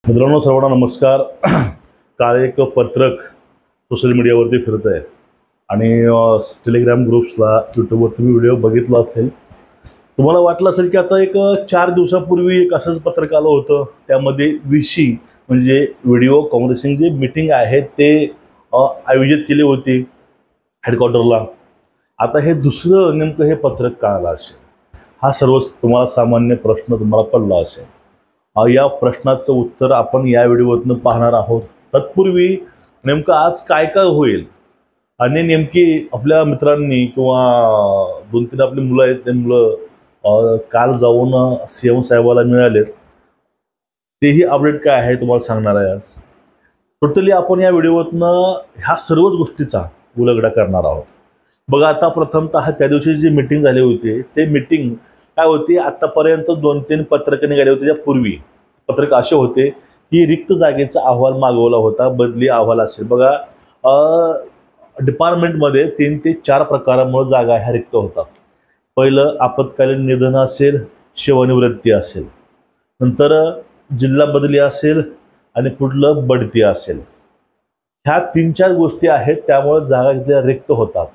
मित्रांनो सर्वांना नमस्कार। काल एक पत्रक सोशल मीडियावरती फिरत आहे आणि टेलिग्राम ग्रुप्सला यूट्यूबवर तुम्ही व्हिडिओ बघितला असेल। तुम्हाला वाटलं असेल की आता एक 4 दिवसापूर्वी एक असंच पत्रक आलं होतं, त्यामध्ये विशी म्हणजे व्हिडिओ कॉन्फरन्सिंग जे मीटिंग आहे ते आयोजित केली होती हेडक्वार्टरला। आता हे दुसरं नेमकं हे पत्रक का आलं असेल, हा सर्व तुम्हाला सामान्य प्रश्न तुम्हाला पडला असेल। या प्रश्नाचं उत्तर आपण या व्हिडिओतून पाहणार आहोत। तत्पूर्वी नेमकं आज काय काय होईल आणि नेमकी आपल्या मित्रांनी किंवा 2-3 आपली मुलं आहेत, ते मुलं काल जाऊन सीएम साहेबाला मिळालेत, तेही अपडेट काय आहे तुम्हाला सांगणार आहे आज। टोटली आपण या व्हिडिओतून ह्या सर्वच गोष्टीचा उलगडा करणार आहोत। बघा, आता प्रथमतः त्या दिवशी जी मीटिंग झाली होती ते मीटिंग काय होती, आतापर्यंत 2-3 पत्रकं निघाली होती। त्यापूर्वी पत्रक असे होते की रिक्त जागेचा अहवाल मागवला होता, बदली अहवाल असेल। बघा, डिपार्टमेंटमध्ये 3 ते 4 प्रकारामुळे जागा ह्या रिक्त होतात। पहिलं आपत्कालीन निधन असेल, सेवानिवृत्ती असेल, नंतर जिल्हा बदली असेल आणि पुढलं बढती असेल। ह्या 3-4 गोष्टी आहेत, त्यामुळे जागा इथल्या रिक्त होतात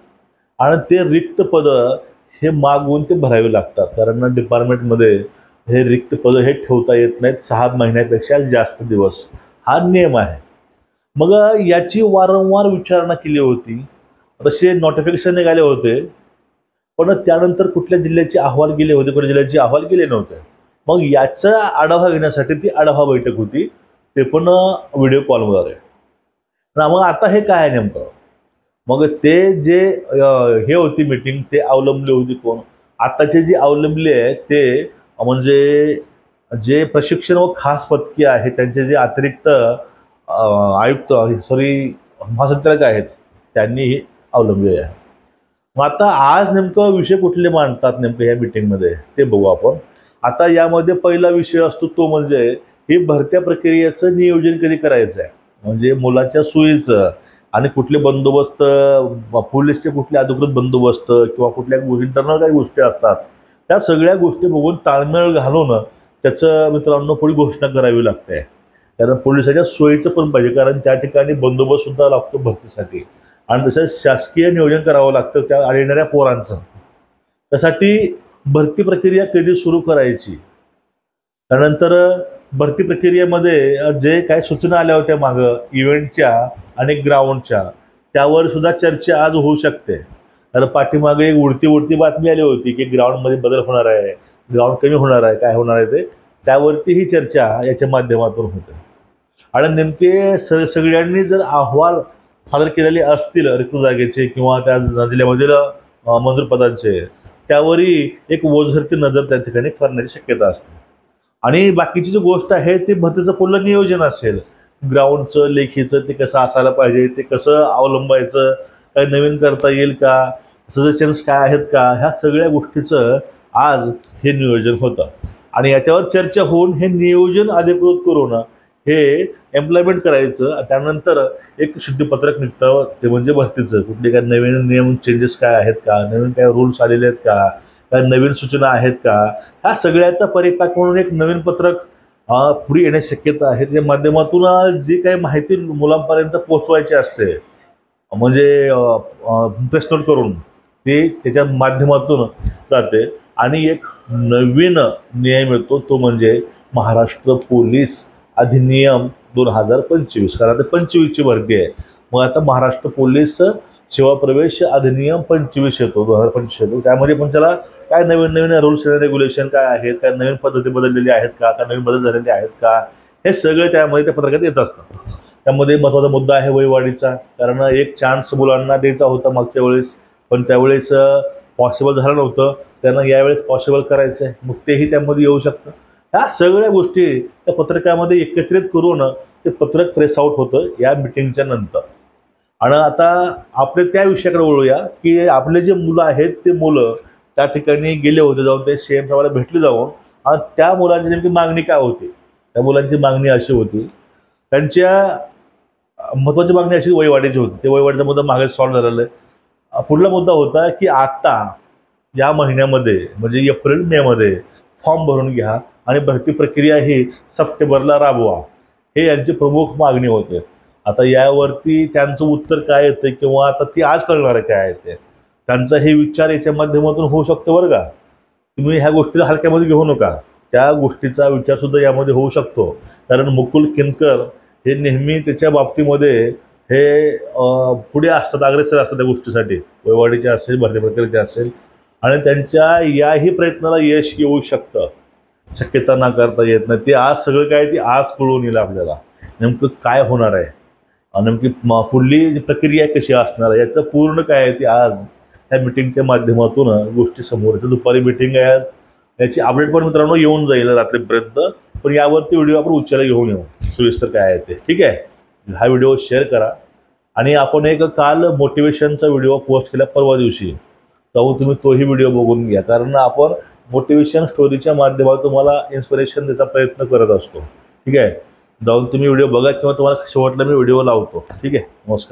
आणि ते रिक्त पद हे मागवून ते भरावे लागतात, कारण डिपार्टमेंटमध्ये हे रिक्त पद हे ठेवता येत नाहीत 6 महिन्यापेक्षा जास्त दिवस, हा नियम आहे। मग याची वारंवार विचारणा केली होती, तसे नोटिफिकेशन निघाले होते, पण त्यानंतर कुठल्या जिल्ह्याचे अहवाल गेले होते, कुठल्या जिल्ह्याचे अहवाल गेले नव्हते। मग याचा आढावा घेण्यासाठी ती आढावा बैठक होती, ते पण व्हिडिओ कॉलवर आहे। मग आता हे काय आहे नेमकं, मग ते जे हे होती मीटिंग ते अवलंबली होती कोण, आताचे जे अवलंबले आहे ते म्हणजे जे प्रशिक्षण व खास पथकी आहे त्यांचे जे अतिरिक्त आयुक्त महासंचालक आहेत त्यांनी हे अवलंबले आहे। मग आता आज नेमकं विषय कुठले मांडतात नेमकं या मीटिंगमध्ये ते बघू आपण। आता यामध्ये पहिला विषय असतो तो म्हणजे हे भरत्या प्रक्रियेचं नियोजन कधी करायचं आहे, म्हणजे मुलाच्या सोयीचं आणि कुठले बंदोबस्त, पोलीसचे कुठले अधिकृत बंदोबस्त किंवा कुठल्या इंटरनल काही गोष्टी असतात, त्या सगळ्या गोष्टी बघून ताळमेळ घालून त्याचं मित्रांनो पुढे घोषणा करावी लागते। कारण पोलिसाच्या सोयीचं पण पाहिजे, कारण त्या ठिकाणी बंदोबस्त सुद्धा लागतो भरतीसाठी आणि तसं शासकीय नियोजन करावं लागतं त्या येणाऱ्या पोरांचं। त्यासाठी भरती प्रक्रिया कधी सुरू करायची, त्यानंतर भरती प्रक्रियेमध्ये जे काही सूचना आल्या होत्या मागं इव्हेंटच्या आणि ग्राउंडच्या, त्यावर सुद्धा चर्चा आज होऊ शकते। तर पाठीमागे एक उडती बातमी आली होती की ग्राउंडमध्ये बदल होणार आहे, ग्राउंड कमी होणार आहे, काय होणार आहे ते, त्यावरती ही चर्चा याच्या माध्यमातून होते। आणि नेमके सगळ्यांनी जर अहवाल सादर केलेले असतील रिक्त जागेचे किंवा त्या जिल्ह्यामधील मंजूर पदांचे, त्यावरही एक ओझरती नजर त्या ठिकाणी करण्याची शक्यता असते। आणि बाकीची जी गोष्ट आहे ते भरतीचं पुढलं नियोजन असेल, ग्राउंडचं लेखीचं ते कसं असायला पाहिजे, ते कसं अवलंबायचं, काही नवीन करता येईल का, सजेशन्स काय आहेत का, ह्या सगळ्या गोष्टीचं आज हे नियोजन होतं। आणि याच्यावर चर्चा होऊन हे नियोजन अधिकृत करून हे एम्प्लॉयमेंट करायचं। त्यानंतर एक शुद्धीपत्रक निघतं, ते म्हणजे भरतीचं कुठले काय नवीन नियम चेंजेस काय आहेत का, नवीन काय रूल्स आलेले आहेत का, काय नवीन सूचना आहेत का, ह्या सगळ्याचा परिपाक म्हणून एक नवीन पत्रक पुढे येण्याची शक्यता आहे। त्या माध्यमातून जी काही माहिती मुलांपर्यंत पोहोचवायची असते, म्हणजे प्रेस नोट करून ते त्याच्या माध्यमातून जाते आणि एक नवीन नियम येतो, तो म्हणजे महाराष्ट्र पोलीस अधिनियम 2025, कारण आता 25ची भरती आहे। मग आता महाराष्ट्र पोलीस सेवा प्रवेश अधिनियम 25 येतो, 2025 येतो। त्यामध्ये पण त्याला काय नवीन रूल्स अँड रेग्युलेशन काय आहेत, काय नवीन पद्धती बदललेल्या आहेत का, काय नवीन बदल झालेले आहेत का, हे सगळे त्यामध्ये त्या पत्रकात येत असतात। त्यामध्ये महत्त्वाचा मुद्दा आहे वयवाढीचा, कारण एक चान्स मुलांना द्यायचा होता मागच्या वेळेस, पण त्यावेळेस पॉसिबल झालं नव्हतं, त्यांना यावेळेस पॉसिबल करायचं आहे, मग तेही त्यामध्ये येऊ शकतं। ह्या सगळ्या गोष्टी त्या पत्रकामध्ये एकत्रित करून ते पत्रक प्रेस आउट होतं या मीटिंगच्या नंतर। आणि आता आपले त्या विषयाकडे वळूया की आपले जे मुलं आहेत ते मुलं त्या ठिकाणी गेले होते, जाऊन ते सीएम साहेबाला भेटले जाऊन, आणि त्या मुलांची नेमकी मागणी काय होती। त्या मुलांची मागणी अशी होती, त्यांच्या महत्त्वाची मागणी अशी वयवाढीची होती। ते वयवाढीचा मुद्दा मागे सॉल्व्ह झालेला आहे। पुढला मुद्दा होता की आता या महिन्यामध्ये म्हणजे एप्रिल मे मध्ये फॉर्म भरून घ्या आणि भरती प्रक्रिया ही सप्टेंबरला राबवा। हे यांची प्रमुख मागणी होते. आता यावरती त्यांचं उत्तर काय येतं किंवा आता ती आज कळणार आहे काय येते, त्यांचा हे विचार याच्या माध्यमातून होऊ शकतो बरं का. तुम्ही ह्या गोष्टीला हलक्यामध्ये घेऊ नका, त्या गोष्टीचा विचार सुद्धा यामध्ये होऊ शकतो. कारण मुकुल किनकर हे नेहमी त्याच्या बाबतीमध्ये हे पुढे असतात, अग्रेसर असतात त्या गोष्टीसाठी, वयवाडीचे असेल, भरती प्रक्रियेचे असेल, आणि त्यांच्या याही प्रयत्नाला यश येऊ शकतं, शक्यता नाकारता येत नाही. ते आज सगळं काय ते आज कळून येईल आपल्याला नेमकं काय होणार आहे, नेमकी पुढली प्रक्रिया कशी असणार आहे याचं पूर्ण काय आहे ते आज ह्या मिटिंगच्या माध्यमातून गोष्टी समोर येतात. दुपारी मिटिंग आहे आज, याची अपडेट पण मित्रांनो येऊन जाईल रात्रीपर्यंत, पण यावरती व्हिडिओ आपण उच्चाला घेऊन येऊ सविस्तर काय आहे ते. ठीक आहे, हा व्हिडिओ शेअर करा. आणि आपण एक काल मोटिवेशनचा व्हिडिओ पोस्ट केला परवा दिवशी, जाऊन तुम्ही तोही व्हिडिओ बघून घ्या. कारण आपण मोटिवेशन स्टोरीच्या माध्यमातून तुम्हाला इन्स्पिरेशन द्यायचा प्रयत्न करत असतो. ठीक आहे, जाऊन तुम्ही व्हिडिओ बघा किंवा तुम्हाला शेवटला मी व्हिडिओ लावतो. ठीक आहे, नमस्कार.